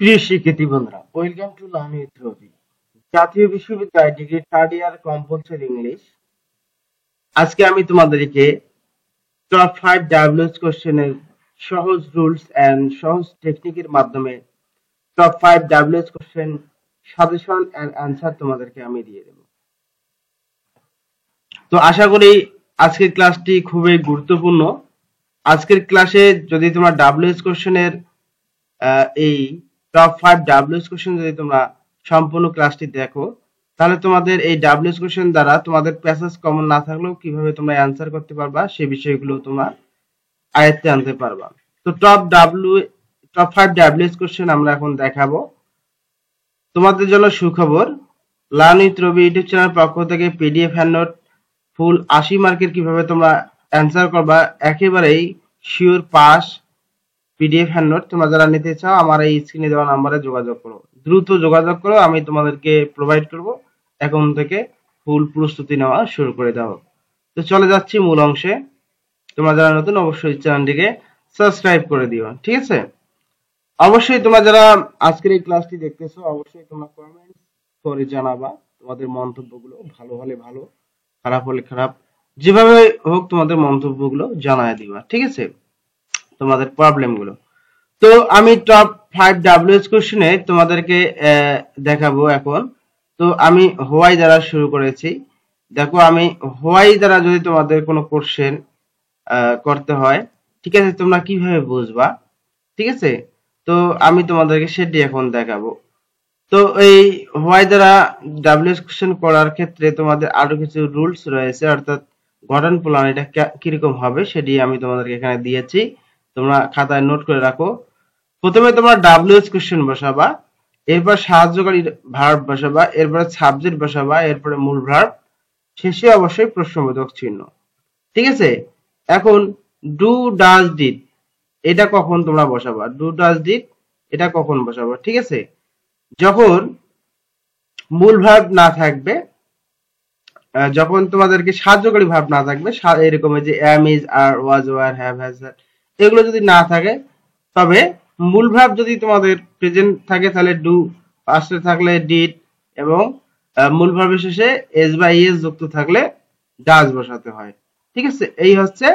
প্রিয় শিক্ষার্থী বন্ধুরা, ওয়েলকাম টু লার্ন উইথ রবি। জাতীয় বিশ্ববিদ্যালয় degree third year compulsory English. আজকে আমি তোমাদেরকে টপ 5 ডাব্লিউএস কোশ্চেনের সহজ রুলস এন্ড সহজ টেকনিকের মাধ্যমে top 5 WH question suggestion and answer তোমাদেরকে আমি দিয়ে দেব। তো আশা করি আজকের ক্লাসটি খুবই গুরুত্বপূর্ণ। আজকের ক্লাসে যদি তোমরা ডাব্লিউএস কোশ্চেনের এই টপ 5 ডাব্লিউএস কোশ্চেন যদি তোমরা সম্পূর্ণ ক্লাসটি দেখো, তাহলে তোমাদের এই ডাব্লিউএস কোশ্চেন দ্বারা তোমাদের প্যাসেজ কমন না থাকলেও কিভাবে তোমরা অ্যানসার করতে পারবা সেই বিষয়গুলো তোমরা আয়ত্তে আনতে পারবা। তো টপ 5 ডাব্লিউএস কোশ্চেন আমরা এখন দেখাবো। তোমাদের জন্য সুখবর, learn with Rabi YouTube channel পক্ষ থেকে পিডিএফ হ্যান্ডনোট ফুল 80 মার্কের কিভাবে তোমরা অ্যানসার করবা একেবারেই শিওর পাস পিডিএফ হ্যান্ডনোট তোমরা যারা নিতে চাও আমার এই স্ক্রিনে দেওয়া নম্বরে যোগাযোগ করো, দ্রুত যোগাযোগ করো, আমি তোমাদেরকে প্রোভাইড করব। এখন থেকে ফুল প্রস্তুতি নেওয়া শুরু করে দাও। তো চলে যাচ্ছি মূল অংশে। তোমরা যারা নতুন অবশ্যই চ্যানেলটিকে সাবস্ক্রাইব করে দিও, ঠিক আছে? অবশ্যই তোমরা যারা আজকের এই ক্লাসটি দেখতেছো অবশ্যই তোমরা কমেন্টস করে জানাবা তোমাদের মন্তব্যগুলো, ভালো হলে ভালো, খারাপ হলে খারাপ, যেভাবে হোক তোমাদের মন্তব্যগুলো জানায় দিবা, ঠিক আছে? তোমাদের প্রবলেমগুলো। তো আমি টপ 5 ডাব্লিউএস কোশ্চেনে তোমাদেরকে দেখাবো এখন। তো আমি হোয়াই দ্বারা শুরু করেছি। দেখো, আমি হোয়াই দ্বারা যদি তোমাদের কোনো কোশ্চেন করতে হয়, ঠিক আছে, তোমরা কিভাবে বুঝবা, ঠিক আছে? তো আমি তোমাদেরকে সেটি এখন দেখাবো। তো এই হোয়াই দ্বারা ডাব্লিউএস কোশ্চেন করার ক্ষেত্রে তোমাদের আরো কিছু রুলস রয়েছে, অর্থাৎ গঠন প্ল্যান এটা কিরকম হবে সেটি আমি তোমাদেরকে এখানে দিয়েছি, তোমরা খাতায় নোট করে রাখো। প্রথমে তোমরা ডাব্লিউএস কোশ্চেন বসাবা, এরপর সাহায্যকারী ভার্ব বসাবা, এরপরে সাবজেক্ট বসাবা, এরপরে মূল ভার্ব, শেষে অবশ্যই প্রশ্নবোধক চিহ্ন, ঠিক আছে? এখন ডু ডাজ ডিড এটা কখন তোমরা বসাবা, ডু ডাজ ডিড এটা কখন বসাবা, ঠিক আছে? যখন মূল ভার্ব না থাকবে, যখন তোমাদেরকে সাহায্যকারী ভার্ব না থাকবে, এরকম যে am is are was were have has এগুলো যদি না থাকে, তবে মূল ভার্ব যদি তোমাদের প্রেজেন্ট থাকে তাহলে ডু, পাস্টে থাকলে ডিড, এবং মূল ভার্বের শেষে এস বা ইএস যুক্ত থাকলে ডাজ বসাতে হয়, ঠিক আছে? এই হচ্ছে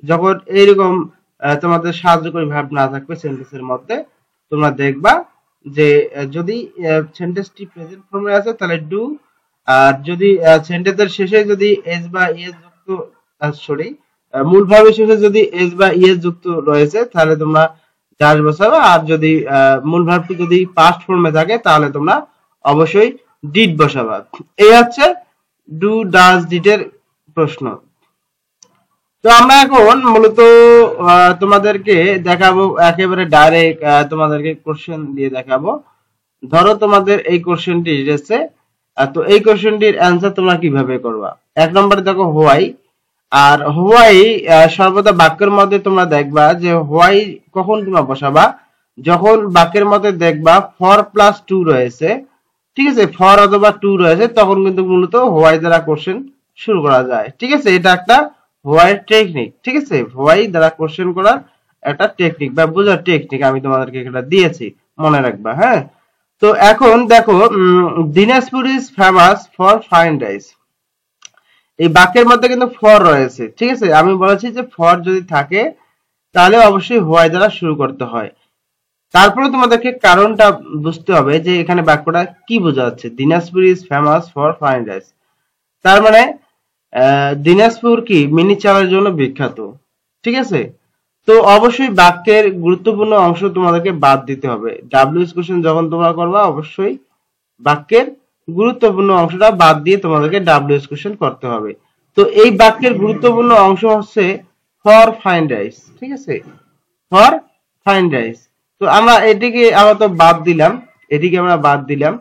যখন এইরকম তোমাদের সাহায্যকারী ভার্ব না থাকবে সেন্টেন্সের মধ্যে, তোমরা দেখবা যে যদি সেন্টেন্সটি প্রেজেন্ট ফর্মে আছে তাহলে ডু, আর যদি সেন্টেন্সের শেষে যদি এস বা ইএস যুক্ত, সরি, মূল ভার্বের শেষে যদি এস বা ইএস যুক্ত রয়েছে তাহলে তোমরা ডাজ বসাবে, আর যদি মূল ভার্বটি যদি পাস্ট ফর্মে থাকে তাহলে তোমরা অবশ্যই ডিড বসাবা। এই হচ্ছে ডু ডাজ ডিড এর প্রশ্ন। তো আমরা এখন মূলত তোমাদেরকে দেখাবো একেবারে ডাইরেক্ট, তোমাদেরকে কোশ্চেন দিয়ে দেখাবো। ধরো তোমাদের এই কোশ্চেনটি এসেছে, তো এই কোশ্চেনটির অ্যান্সার তোমরা কিভাবে করবা। এক নম্বরে দেখো হোয়াই, আর হোয়াই সর্বদা বাক্যের মধ্যে তোমরা দেখবা যে হোয়াই কখন তোমরা বসাবা, যখন বাক্যের মধ্যে দেখবা ফর প্লাস টু রয়েছে, ঠিক আছে, ফর অথবা টু রয়েছে, তখন কিন্তু মূলত হোয়াই দ্বারা কোশ্চেন শুরু করা যায়, ঠিক আছে? এটা একটা হোয়াই টেকনিক, ঠিক আছে? হোয়াই দ্বারা কোশ্চেন করার একটা টেকনিক বা বোঝার টেকনিক আমি তোমাদেরকে এটা দিয়েছি, মনে রাখবা, হ্যাঁ? তো এখন দেখো, Dinajpur is famous for fine rice, এই বাক্যের মধ্যে কিন্তু ফর রয়েছে, ঠিক আছে? আমি বলেছি যে ফর যদি থাকে তাহলে অবশ্যই হোয়াই দ্বারা শুরু করতে হয়। তারপরে তোমাদেরকে কারণটা বুঝতে হবে যে এখানে বাক্যটা কি বোঝাচ্ছে। Dinajpur is famous for fine rice, তার মানে দিনাজপুর কি মিনি চালের জন্য বিখ্যাত, ঠিক আছে? তো অবশ্যই বাক্যের গুরুত্বপূর্ণ অংশ তোমাদেরকে বাদ দিতে হবে। ডাব্লিউএস কোশ্চেন যখন তোমরা করবা অবশ্যই বাক্যের গুরুত্বপূর্ণ অংশটা বাদ দিয়ে তোমাদেরকে ডাব্লিউএস কোশ্চেন করতে হবে। তো এই বাক্যের গুরুত্বপূর্ণ অংশ হচ্ছে ফর ফাইন রাইস, ঠিক আছে? For fine rice. তো আমরা এটিকে আপাতত বাদ দিলাম, এটিকে আমরা বাদ দিলাম,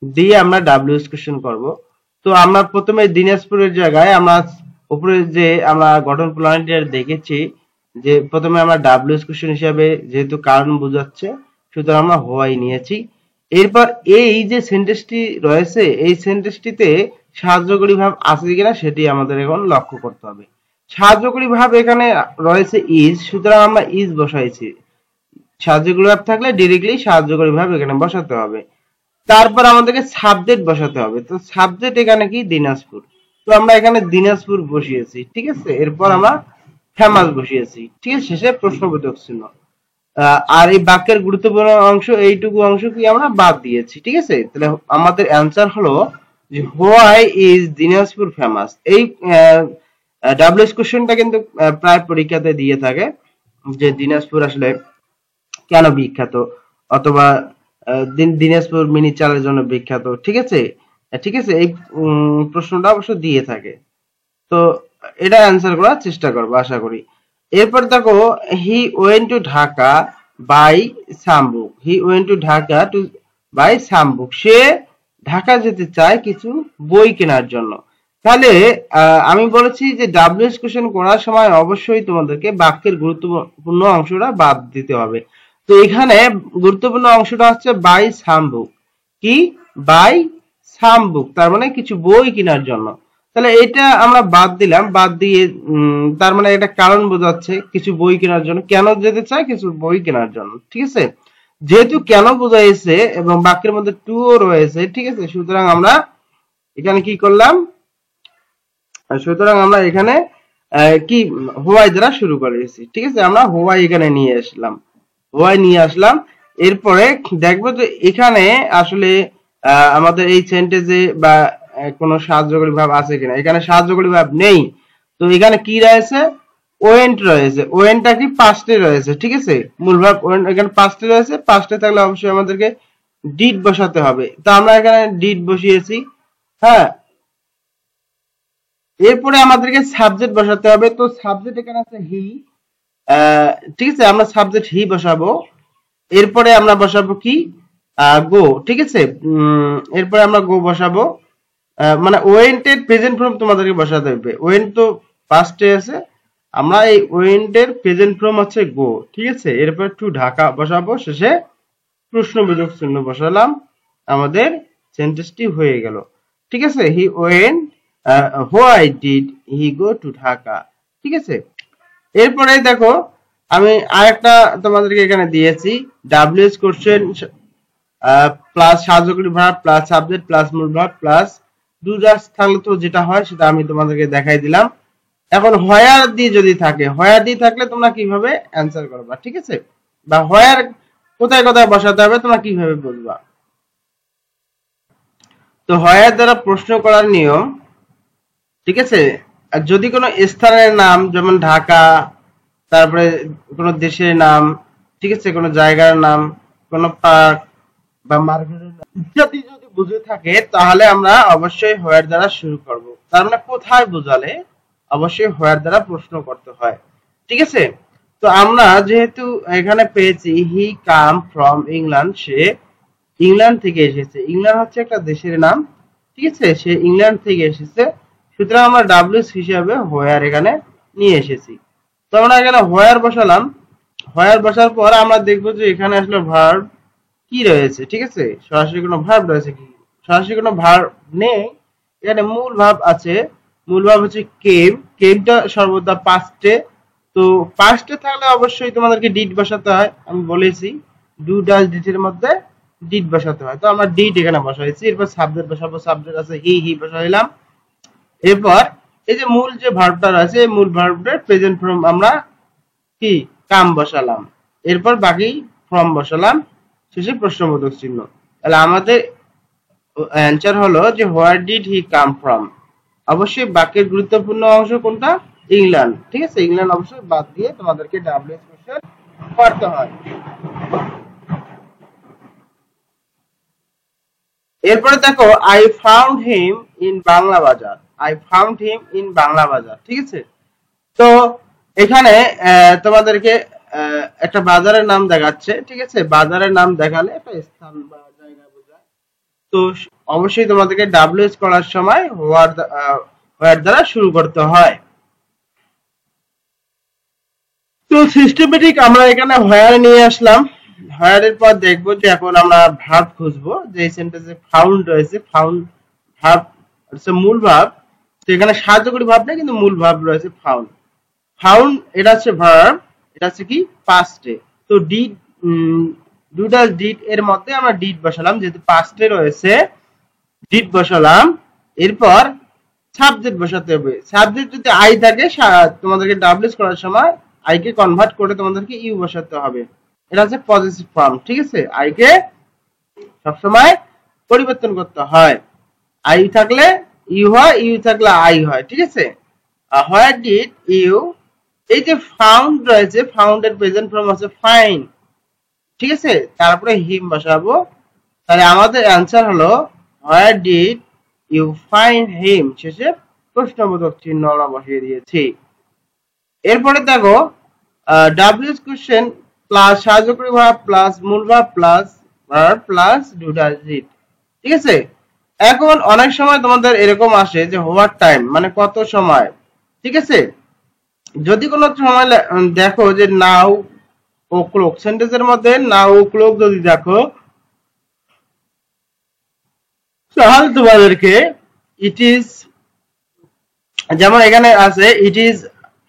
দিয়ে আমরা ডাব্লিউএস কোশ্চেন করব। তো আমরা প্রথমে দিনাজপুরের জায়গায় আমরা উপরে যে আমরা গঠন প্রণালীটা দেখেছি যে প্রথমে আমরা ডাব্লিউএস কোশ্চেন হিসাবে যেহেতু কারণ বোঝাচ্ছে সুতরাং আমরা হোয়াই নিয়েছি। এরপর এই যে সেন্টেন্সটি রয়েছে এই সেন্টেন্সটিতে সাহায্যকারী ভাব আছে কিনা সেটি আমাদের এখন লক্ষ্য করতে হবে। সাহায্যকারী ভাব এখানে রয়েছে ইজ, সুতরাং আমরা ইজ বসাইছি, সাহায্যকারী ভার্ব থাকলে ডিরেক্টলি সাহায্যকারী ভার্ব এখানে বসাতে হবে। তারপর আমাদেরকে সাবজেক্ট বসাতে হবে। তো সাবজেক্ট এখানে কি দিনাজপুর, তো আমরা এখানে দিনাজপুর বসিয়েছি, ঠিক আছে। এরপর আমরা ফেমাস বসিয়েছি, ঠিক আছে। শেষে প্রশ্নবোধক চিহ্ন। আর এই বাক্যের গুরুত্বপূর্ণ অংশ এইটুকু অংশ কি আমরা বাদ দিয়েছি, ঠিক আছে। তাহলে আমাদের অ্যান্সার হলো যে হোয়াই ইজ দিনাজপুর ফেমাস। এই ডাব্লিউএস কোশ্চেনটা কিন্তু প্রায় পরীক্ষাতে দিয়ে থাকে যে দিনাজপুর আসলে কেন বিখ্যাত, অথবা দিনাজপুর মিনি চালের জন্য বিখ্যাত, ঠিক আছে। ঠিক আছে, এই প্রশ্নটা অবশ্য দিয়ে থাকে। তো এটা অ্যান্সার করার চেষ্টা করবো আশা করি। এরপর দেখো, he went to Dhaka by সামবুক। He went to Dhaka to buy সামবুক। সে ঢাকা যেতে চায় কিছু বই কেনার জন্য। তাহলে আমি বলেছি যে ডাব্লিউএস কোশ্চেন করার সময় অবশ্যই তোমাদেরকে বাক্যের গুরুত্বপূর্ণ অংশটা বাদ দিতে হবে। তো এখানে গুরুত্বপূর্ণ অংশটা হচ্ছে বাই সামবুক। কি? বাই সামবুক, তার মানে কিছু বই কেনার জন্য। তাহলে এটা আমরা বাদ দিলাম, বাদ দিয়ে তার মানে এটা কারণ বোঝাচ্ছে কিছু বই কেনার জন্য। কেন যেতে চায়? কিছু বই কেনার জন্য, ঠিক আছে। যেহেতু কেন বোঝাইছে এবং বাক্যের মধ্যে টু ও রয়েছে, ঠিক আছে, সুতরাং আমরা এখানে কি করলাম, সুতরাং আমরা এখানে কি হোয়াই দ্বারা শুরু করেছি, ঠিক আছে। আমরা হোয়াই এখানে নিয়ে আসলাম, হোয়াই নিয়ে আসলাম। এরপরে দেখবো যে এখানে আসলে আমাদের এই সেন্টেন্সে বা কোনো সাহায্যকারী ভাব আছে কিনা। এখানে সাহায্যকারী ভাব নেই, তো এখানে কি রয়েছে? ওয়েন্ট রয়েছে। ওয়েন্টটা কি পাস্টে রয়েছে, ঠিক আছে। মূল ভাব ওয়েন্ট এখানে পাস্টে রয়েছে। পাস্টে থাকলে অবশ্যই আমাদেরকে ডিড বসাতে হবে, তো আমরা এখানে ডিড বসিয়েছি। হ্যাঁ, এরপরে আমাদেরকে সাবজেক্ট বসাতে হবে। তো সাবজেক্ট এখানে আছে হি, ঠিক আছে, আমরা সাবজেক্ট হি বসাবো। এরপরে আমরা বসাবো কি? গো, ঠিক আছে। এরপরে আমরা গো বসাবো। মানে ওয়েন্টের প্রেজেন্ট ফর্ম তোমাদেরকে বসাতে হবে। ওয়েন্ট তো পাস্টে আছে, আমরা এই ওয়েন্টের প্রেজেন্ট ফর্ম হচ্ছে গো, ঠিক আছে। এরপর টু ঢাকা বসাবো, শেষে প্রশ্নবোধক চিহ্ন বসালাম, আমাদের সেন্টেন্সটি হয়ে গেল, ঠিক আছে। He went, why did he go to Dhaka, ঠিক আছে। এরপরে দেখো, আমি আরেকটা তোমাদেরকে এখানে দিয়েছি ডাব্লিউএস কোশ্চেন প্লাস সাহায্যকারী ভার্ব প্লাস সাবজেক্ট প্লাস মূল ভার্ব প্লাস ডু জাস্ট থাকলে তো যেটা হয় সেটা আমি তোমাদেরকে দেখাই দিলাম। এখন হোয়ার দিয়ে যদি থাকে, হোয়ার দিয়ে থাকলে তোমরা কিভাবে অ্যান্সার করবা, ঠিক আছে, বা হোয়ার কোথায় কোথায় বসাতে হবে তোমরা কিভাবে বুঝবা। তো হোয়ার দ্বারা প্রশ্ন করার নিয়ম, ঠিক আছে। আর যদি কোনো স্থানের নাম যেমন ঢাকা, তারপরে কোনো দেশের নাম, ঠিক আছে, কোনো জায়গার নাম, কোনো পার্ক বা মার্কেটের নাম ইত্যাদি যদি বুঝে থাকে তাহলে আমরা অবশ্যই হোয়ার দ্বারা শুরু করব। তার মানে কোথায় বোঝালে অবশ্যই হোয়ার দ্বারা প্রশ্ন করতে হয়, ঠিক আছে। তো আমরা যেহেতু এখানে পেয়েছি হি কাম ফ্রম ইংল্যান্ড, সে ইংল্যান্ড থেকে এসেছে। ইংল্যান্ড হচ্ছে একটা দেশের নাম, ঠিক আছে, সে ইংল্যান্ড থেকে এসেছে। সুতরাং আমরা ডাব্লিউএস হিসাবে হোয়ার এখানে নিয়ে এসেছি। তো আমরা এখানে হোয়ার বসালাম। হোয়ার বসার পর আমরা দেখবো যে এখানে আসলে ভার্ব কি রয়েছে, ঠিক আছে। সরাসরি কোনো ভার্ব রয়েছে কি? সরাসরি কোনো ভার্ব নেই, এখানে মূল ভার্ব আছে। মূল ভার্ব হচ্ছে কেম। কেমটা সর্বদা পাস্টে, তো পাস্টে থাকলে অবশ্যই তোমাদেরকে ডিড বসাতে হয়, আমি বলেছি ডু ডাজ ডিড এর মধ্যে ডিড বসাতে হয়। তো আমরা ডিড এখানে বসাইছি। এরপর সাবজেক্ট বসাবো, সাবজেক্ট আছে হি, হি বসাইলাম। এরপর এই যে মূল যে ভার্বটা রয়েছে, মূল ভার্বটার প্রেজেন্ট ফর্ম আমরা কি কাম বসালাম। এরপর বাকি ফর্ম বসালাম, শেষে প্রশ্নবোধক চিহ্ন। তাহলে আমাদের অ্যান্সার হলো যে where did he came from. অবশ্যই বাক্যের গুরুত্বপূর্ণ অংশ কোনটা? ইংল্যান্ড, ঠিক আছে। ইংল্যান্ড অবশ্যই বাদ দিয়ে তোমাদেরকে ডাব্লিউএস কোশ্চেন করতে হয়। এরপরে দেখো, I found him in Bangla Bazar. I found him in Bangla Bazar, ঠিক আছে। তো এখানে তোমাদেরকে একটা বাজারের নাম দেখাচ্ছে, ঠিক আছে। বাজারের নাম দেখালে একটা স্থান বা জায়গা বোঝায়। তো অবশ্যই তোমাদেরকে ডাব্লিউএস করার সময় হোয়ার দ্বারা শুরু করতে হয়। তো সিস্টেমেটিক আমরা এখানে হোয়ার নিয়ে আসলাম। হোয়ার এর পর দেখবো যে এখন আমরা ভার্ব খুঁজবো, যে এই সেন্টেন্সে ফাউন্ড রয়েছে। ফাউন্ড ভার্ব হচ্ছে মূল ভার্ব, তো এখানে সাহায্যকারী ভার্ব নেই, কিন্তু মূল ভার্ব রয়েছে ফাউন্ড। ফাউন্ড এটা হচ্ছে ভার্ব, এটা হচ্ছে কি পাস্টে। তো ডিড ডু ডাজ ডিড এর মধ্যে আমরা ডিড বসালাম, যেহেতু পাস্টে রয়েছে ডিড বসালাম। এরপর সাবজেক্ট বসাতে হবে। সাবজেক্ট যদি আই থাকে তোমাদেরকে ডাব্লিউএস করার সময় আই কে কনভার্ট করে তোমাদেরকে ইউ বসাতে হবে। এটা হচ্ছে পজিটিভ ফর্ম, ঠিক আছে? আই কে সবসময় পরিবর্তন করতে হয়। আই থাকলে ইউ হয়, ইউ থাকলে আই হয়, ঠিক আছে? হোয়ার ডিড ইউ, এই যে ফাউন্ড রয়েছে, ফাউন্ড এর প্রেজেন্ট ফর্ম হচ্ছে ফাইন, ঠিক আছে? তারপরে হিম বসাবো। তাহলে আমাদের অ্যান্সার হলো where did you find him, শেষে প্রশ্নবোধক চিহ্ন আমরা বসিয়ে দিয়েছি। এরপরে দেখো ডাব্লিউএস কোশ্চেন প্লাস সাহায্যকারী ভার্ব প্লাস মূল verb plus verb plus do does did, ঠিক আছে? এখন অনেক সময় তোমাদের এরকম আসে যে হোয়াট টাইম মানে কত সময়, ঠিক আছে? যদি কোনো সময় দেখো যে নাও ও ক্লক, সেন্টেন্সের মধ্যে নাও ও ক্লক যদি দেখো, তাহলে তোমাদেরকে ইট ইজ, যেমন এখানে আছে it is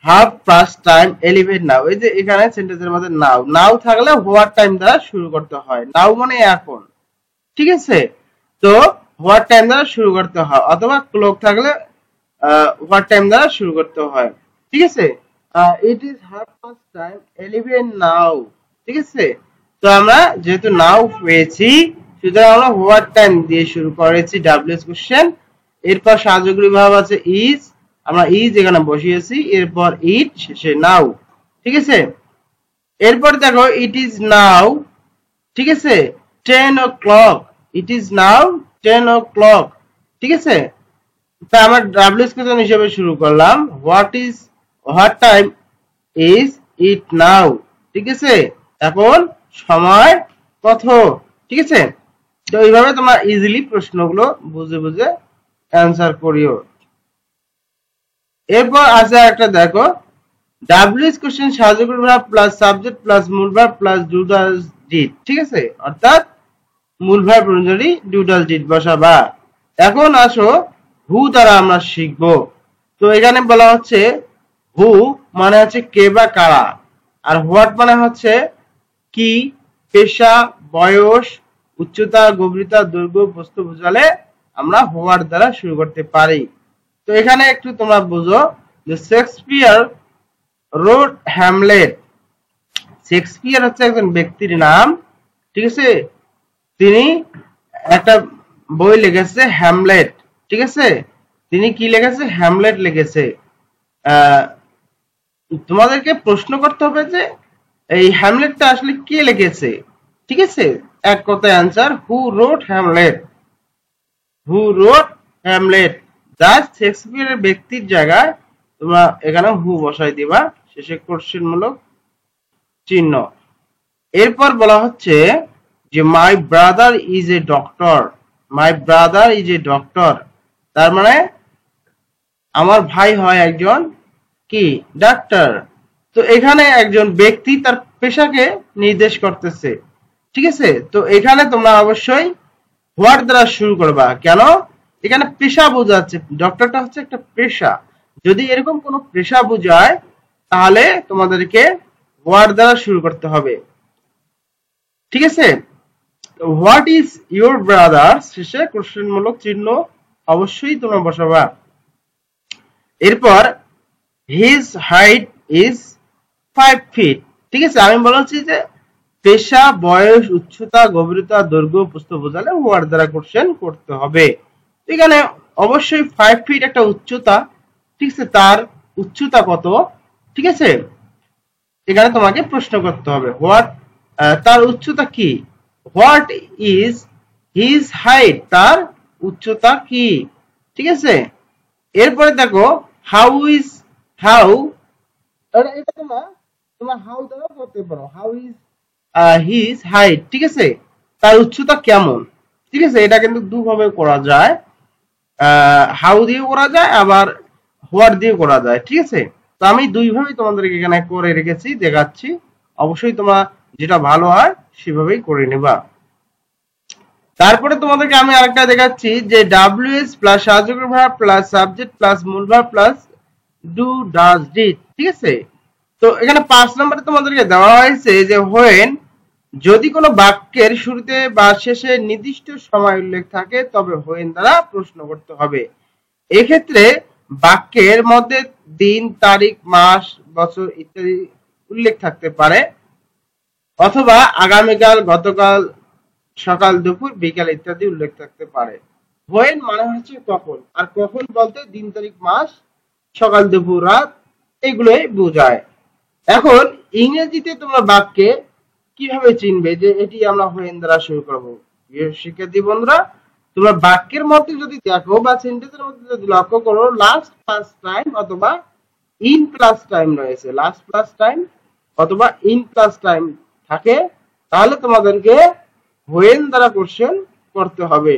half past time 11 নাও, এই যে এখানে সেন্টেন্সের মধ্যে নাও, নাও থাকলে হোয়াট টাইম দ্বারা শুরু করতে হয়। নাও মানে এখন, ঠিক আছে? তো হোয়াট টাইম দ্বারা শুরু করতে হয়, অথবা ক্লক থাকলে হোয়াট টাইম দ্বারা শুরু করতে হয়, ঠিক আছে? It is half past time 11 নাও, ঠিক আছে? তো আমরা যেহেতু নাও পেয়েছি, সুতরাং আমরা হোয়াট টাইম দিয়ে শুরু করেছি ডাব্লিউএস কোশ্চেন। এরপর সাহায্যকারী ভার্ব আছে ইজ, আমরা ইজ এখানে বসিয়েছি, এরপর ইট, শেষে নাও, ঠিক আছে? এরপর দেখো ইট ইজ নাও, ঠিক আছে, 10 o'clock, it is now 10 o'clock, ঠিক আছে? তা আমরা ডাব্লিউএস কোশ্চেন হিসেবে শুরু করলাম হোয়াট টাইম ইজ ইট নাও, ঠিক আছে? এখন সময় কত, ঠিক আছে? তো এইভাবে তোমরা ইজিলি প্রশ্নগুলো বুঝে বুঝে অ্যান্সার করিও। এরপর আছে একটা দেখো ডাব্লিউএস কোশ্চেন সাহায্যকারী ভার্ব প্লাস সাবজেক্ট প্লাস মূল verb plus do does did, ঠিক আছে? অর্থাৎ মূল ভার্ব অনুযায়ী ডু ডাজ ডিড বসাবা। এখন আসো হু দ্বারা আমরা শিখব। তো এখানে বলা হচ্ছে হু মানে হচ্ছে কে বা কারা, আর হোয়াট মানে হচ্ছে কি, পেশা, বয়স, উচ্চতা, গভীরতা, দৈর্ঘ্য, বস্তু বোঝালে আমরা হোয়াট দ্বারা শুরু করতে পারি। তো এখানে একটু তোমরা বুঝো যে শেক্সপিয়ার রোড হ্যামলেট, শেক্সপিয়ার হচ্ছে একজন ব্যক্তির নাম, ঠিক আছে? তিনি একটা বই লিখেছে হ্যামলেট, ঠিক আছে? তিনি কি লিখেছে? হ্যামলেট লিখেছে। তোমাদেরকে প্রশ্ন করতে হবে যে এই হ্যামলেটটা আসলে কে লিখেছে, ঠিক আছে? এক কথায় answer who wrote Hamlet, who wrote Hamlet. Just শেক্সপিয়ারের ব্যক্তির জায়গায় তোমরা এখানে হু বসাই দিবা, শেষে কোশ্চেন মূলক চিহ্ন। এরপর বলা হচ্ছে যে my brother is a doctor, my brother is a doctor, তার মানে আমার ভাই হয় একজন কি, ডাক্তার। তো এখানে একজন ব্যক্তি তার পেশাকে নির্দেশ করতেছে, ঠিক আছে? তো এখানে তোমরা অবশ্যই হোয়াট দ্বারা শুরু করবা, কেন? এখানে পেশা বোঝাচ্ছে, ডক্টরটা হচ্ছে একটা পেশা। যদি এরকম কোনো পেশা বোঝায় তাহলে তোমাদেরকে হোয়াট দ্বারা শুরু করতে হবে, ঠিক আছে? হোয়াট ইজ ইউর ব্রাদার, শেষে কোশ্চেনমূলক চিহ্ন অবশ্যই তোমরা বসাবা। এরপর হিজ হাইট ইজ 5 feet, ঠিক আছে? আমি বলেছি যে পেশা, বয়স, উচ্চতা, গভীরতা, দৈর্ঘ্য, প্রস্থ বোঝালে হোয়াট দ্বারা কোশ্চেন করতে হবে। এখানে অবশ্যই 5 feet একটা উচ্চতা, ঠিক আছে? তার উচ্চতা কত, ঠিক আছে? এখানে তোমাকে প্রশ্ন করতে হবে হোয়াট, তার উচ্চতা কি, হোয়াট ইজ হিজ হাইট, তার উচ্চতা কি, ঠিক আছে? এরপরে দেখো হাউ ইজ, হাউ, এটা তোমরা হাউ দ্বারা করতে পারো, হাউ ইজ হিজ হাইট, ঠিক আছে? তার উচ্চতা কেমন, ঠিক আছে? এটা কিন্তু দুভাবে করা যায়, হাউ দিয়ে করা যায়, আবার হোয়াট দিয়ে করা যায়, ঠিক আছে? তো আমি দুইভাবেই তোমাদেরকে এখানে করে রেখেছি, দেখাচ্ছি। অবশ্যই তোমরা যেটা ভালো হয় সেভাবেই করে নেবা। তারপরে তোমাদেরকে আমি আরেকটা দেখাচ্ছি যে ডাব্লিউএস প্লাস সাহায্যকারী ভার্ব প্লাস সাবজেক্ট প্লাস মূল verb plus do does did, ঠিক আছে? তো এখানে 5 নম্বরে তোমাদেরকে দেওয়া হয়েছে যে হোয়েন যদি কোনো বাক্যের শুরুতে বা শেষে নির্দিষ্ট সময় উল্লেখ থাকে তবে হোয়েন দ্বারা প্রশ্ন করতে হবে। এক্ষেত্রে বাক্যের মধ্যে দিন, তারিখ, মাস, বছর ইত্যাদি উল্লেখ থাকতে পারে, অথবা আগামীকাল, গতকাল, সকাল, দুপুর, বিকাল ইত্যাদি উল্লেখ থাকতে পারে। হোয়েন মানে হচ্ছে কখন, আর কখন বলতে দিন, তারিখ, মাস, সকাল, দুপুর, রাত এগুলোই বোঝায়। এখন ইংরেজিতে তোমরা বাক্যে কিভাবে চিনবে যে এটি আমরা হোয়েন দ্বারা শুরু করব? প্রিয় শিক্ষার্থী বন্ধুরা, তোমরা বাক্যের মধ্যে যদি দেখো বা সেন্টেন্সের মধ্যে যদি লক্ষ্য করো, লাস্ট প্লাস টাইম অথবা ইন প্লাস টাইম রয়েছে, লাস্ট প্লাস টাইম অথবা ইন প্লাস টাইম থাকে, তাহলে তোমাদেরকে হোয়েন দ্বারা কোশ্চেন করতে হবে।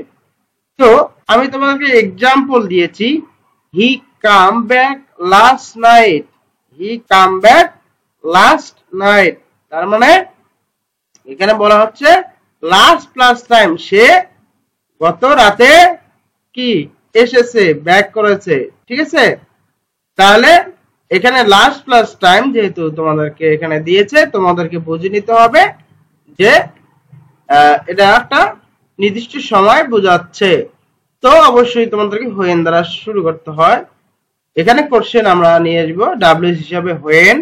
তো আমি তোমাদেরকে এক্সাম্পল দিয়েছি, হি কাম ব্যাক লাস্ট নাইট, হি কাম ব্যাক লাস্ট নাইট, তার মানে এখানে বলা হচ্ছে লাস্ট প্লাস টাইম, সে গত রাতে কি এসেছে, ব্যাক করেছে, ঠিক আছে। তাহলে এখানে লাস্ট প্লাস টাইম যেহেতু তোমাদেরকে এখানে দিয়েছে, তোমাদেরকে বুঝে নিতে হবে যে এটা একটা নির্দিষ্ট সময় বোঝাচ্ছে। তো অবশ্যই তোমাদেরকে হোয়েন দ্বারা শুরু করতে হয়। এখানে কোশ্চেন আমরা নিয়ে আসবো ডাব্লিউএস হিসাবে হোয়েন,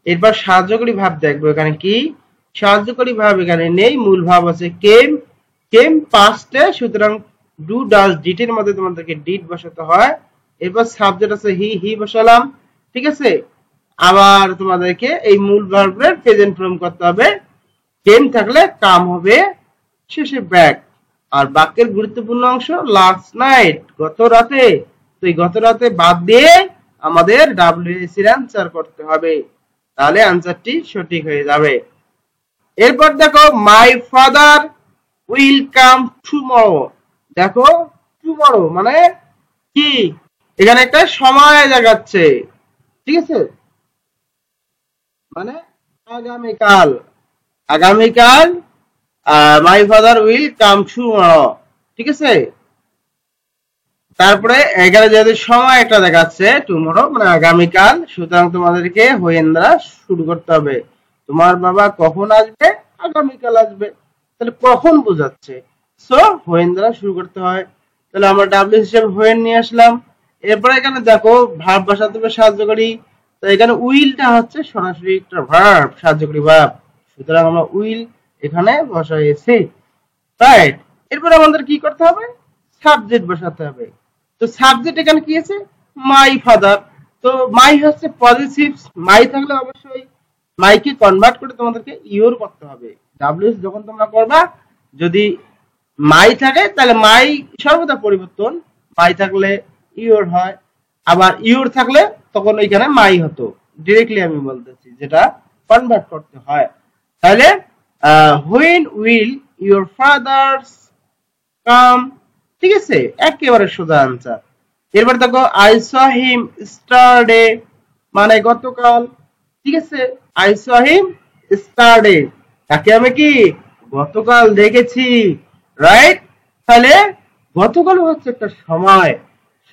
এরপর সাহায্যকারী ভাব দেখবো। এখানে কি সাহায্যকারী ভাব এখানে নেই, মূল ভাব আছে কেম, কেম পাস্টে, সুতরাং ডু ডাজ ডিট এর মধ্যে তোমাদেরকে ডিট বসাতে হয়। এরপর সাবজেক্ট আছে হি, হি বসালাম, ঠিক আছে। আবার তোমাদেরকে এই মূল ভার্বের প্রেজেন্ট ফর্ম করতে হবে, কেম থাকলে কাম হবে, শেষে ব্যাক। আর বাক্যের গুরুত্বপূর্ণ অংশ লাস্ট নাইট, গত রাতে। তো এই গত রাতে বাদ দিয়ে আমাদের ডাব্লিউএস এর অ্যান্সার করতে হবে, তাহলে অ্যান্সারটি সঠিক হয়ে যাবে। এরপর দেখো my father will come tomorrow, দেখো টুমরো মানে কি, এখানে একটা সময় দেখাচ্ছে, ঠিক আছে, মানে আগামীকাল, আগামীকাল my father will come tomorrow, ঠিক আছে। তারপরে এখানে যেহেতু সময় একটা দেখাচ্ছে টুমরো মানে আগামীকাল, সুতরাং তোমাদেরকে হোয়েন দ্বারা শুরু করতে হবে। তোমার বাবা কখন আসবে, আগামীকাল আসবে, তাহলে কখন বোঝাচ্ছে, সো হোয়েন দ্বারা শুরু করতে হয়। তাহলে আমরা ডাব্লিউ হিসেবে হোয়েন নিয়ে আসলাম। এরপরে এখানে দেখো ভার্ব বসাতে হবে সাহায্যকারী, তো এখানে উইলটা হচ্ছে সরাসরি একটা ভার্ব, সাহায্যকারী ভার্ব, সুতরাং আমরা উইল এখানে বসাইছি, রাইট। এরপর আমাদের কি করতে হবে, সাবজেক্ট বসাতে হবে। তো সাবজেক্ট এখানে কি আছে, মাই ফাদার, তো মাই হচ্ছে পজিটিভ, মাই থাকলে অবশ্যই মাইকে কনভার্ট করে তোমাদেরকে ইওর করতে হবে। ডাব্লিউএস যখন তোমরা করবা, যদি মাই থাকে তাহলে মাই সর্বদা পরিবর্তন, মাই থাকলে ইওর হয়, আবার ইওর থাকলে তখন ওইখানে মাই হতো, ডিরেক্টলি আমি বলতেছি, যেটা কনভার্ট করতে হয়। তাহলে হোয়েন উইল ইওর ফাদার্স কাম, ঠিক আছে, একেবারে সোজা আনসার। এরপর দেখো আই স হিম স্টারডে মানে গতকাল, ঠিক আছে, আই স হিম স্টারডে, তাকে আমি কি গতকাল দেখেছি, রাইট। তাহলে গতকাল হচ্ছে একটা সময়,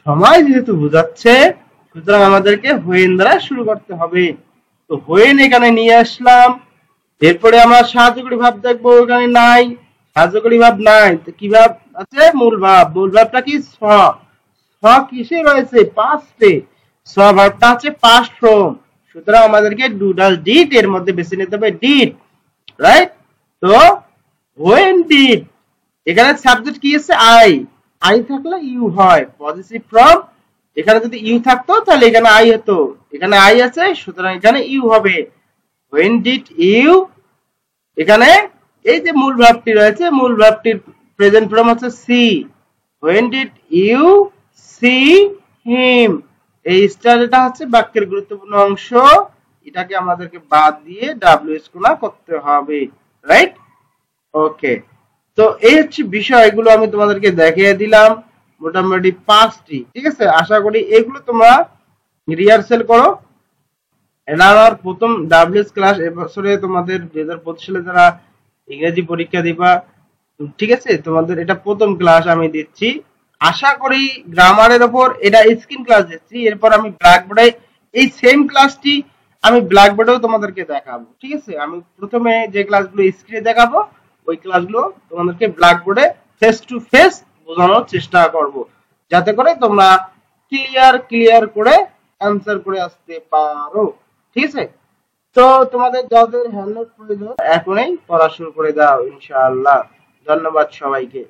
সময় যেহেতু বোঝাচ্ছে, সুতরাং আমাদেরকে হোয়েন দ্বারা শুরু করতে হবে। তো হোয়েন এখানে নিয়ে আসলাম। এরপরে আমরা সাহায্যকারী ভাব দেখবো, এখানে নাই, সাহায্যকারী ভাব নাই, তো কি ভাব আছে, মূল ভাব। মূল ভাবটা কি স, স কিসে রয়েছে, পাস্টে, স ভাবটা হচ্ছে পাস্ট ফর্ম, সুতরাং আমাদেরকে ডু ডাজ ডিড এর মধ্যে বেছে নিতে হবে ডিড, রাইট। তো হোয়েন ডিড, এখানে সাবজেক্ট কি আছে, আই, আই থাকলে ইউ হয়, পজিটিভ ফর্ম, এখানে যদি ইউ থাকতো তাহলে এখানে আই হতো, এখানে আই আছে, সুতরাং এখানে ইউ হবে। হোয়েন ডিড ইউ, এখানে এই যে মূল ভার্বটি রয়েছে, মূল ভার্বটির প্রেজেন্ট ফর্ম হচ্ছে see, when did you see him, এই স্টারটা হচ্ছে বাক্যের গুরুত্বপূর্ণ অংশ, এটাকে আমাদেরকে বাদ দিয়ে ডাব্লিউএস গুণা করতে হবে, রাইট। ওকে, তো এই হচ্ছে বিষয়, এগুলো আমি তোমাদেরকে দেখিয়ে দিলাম মোটামুটি 5টি, ঠিক আছে। আশা করি এগুলো তোমরা রিহার্সেল করো। এটা আমার প্রথম ডাব্লিউএস ক্লাস, এবছরে তোমাদের 2025 সালে যারা ইংরেজি পরীক্ষা দিবা, ঠিক আছে, তোমাদের এটা প্রথম ক্লাস আমি দিচ্ছি। আশা করি গ্রামারের ওপর এটা স্ক্রিন ক্লাস দিচ্ছি, এরপর আমি ব্ল্যাকবোর্ডে এই সেম ক্লাসটি আমি ব্ল্যাকবোর্ডেও তোমাদেরকে দেখাবো, ঠিক আছে? আমি প্রথমে যে ক্লাসগুলো স্ক্রিনে দেখাবো ওই ক্লাসগুলো তোমাদেরকে ব্ল্যাকবোর্ডে ফেস টু ফেস বোঝানোর চেষ্টা করব, যাতে করে তোমরা ক্লিয়ার করে অ্যান্সার করে আসতে পারো, ঠিক আছে? তো তোমাদের যাদের হ্যান্ডনোট প্রয়োজন এখনই পড়া শুরু করে দাও ইনশাআল্লাহ। ধন্যবাদ সবাইকে।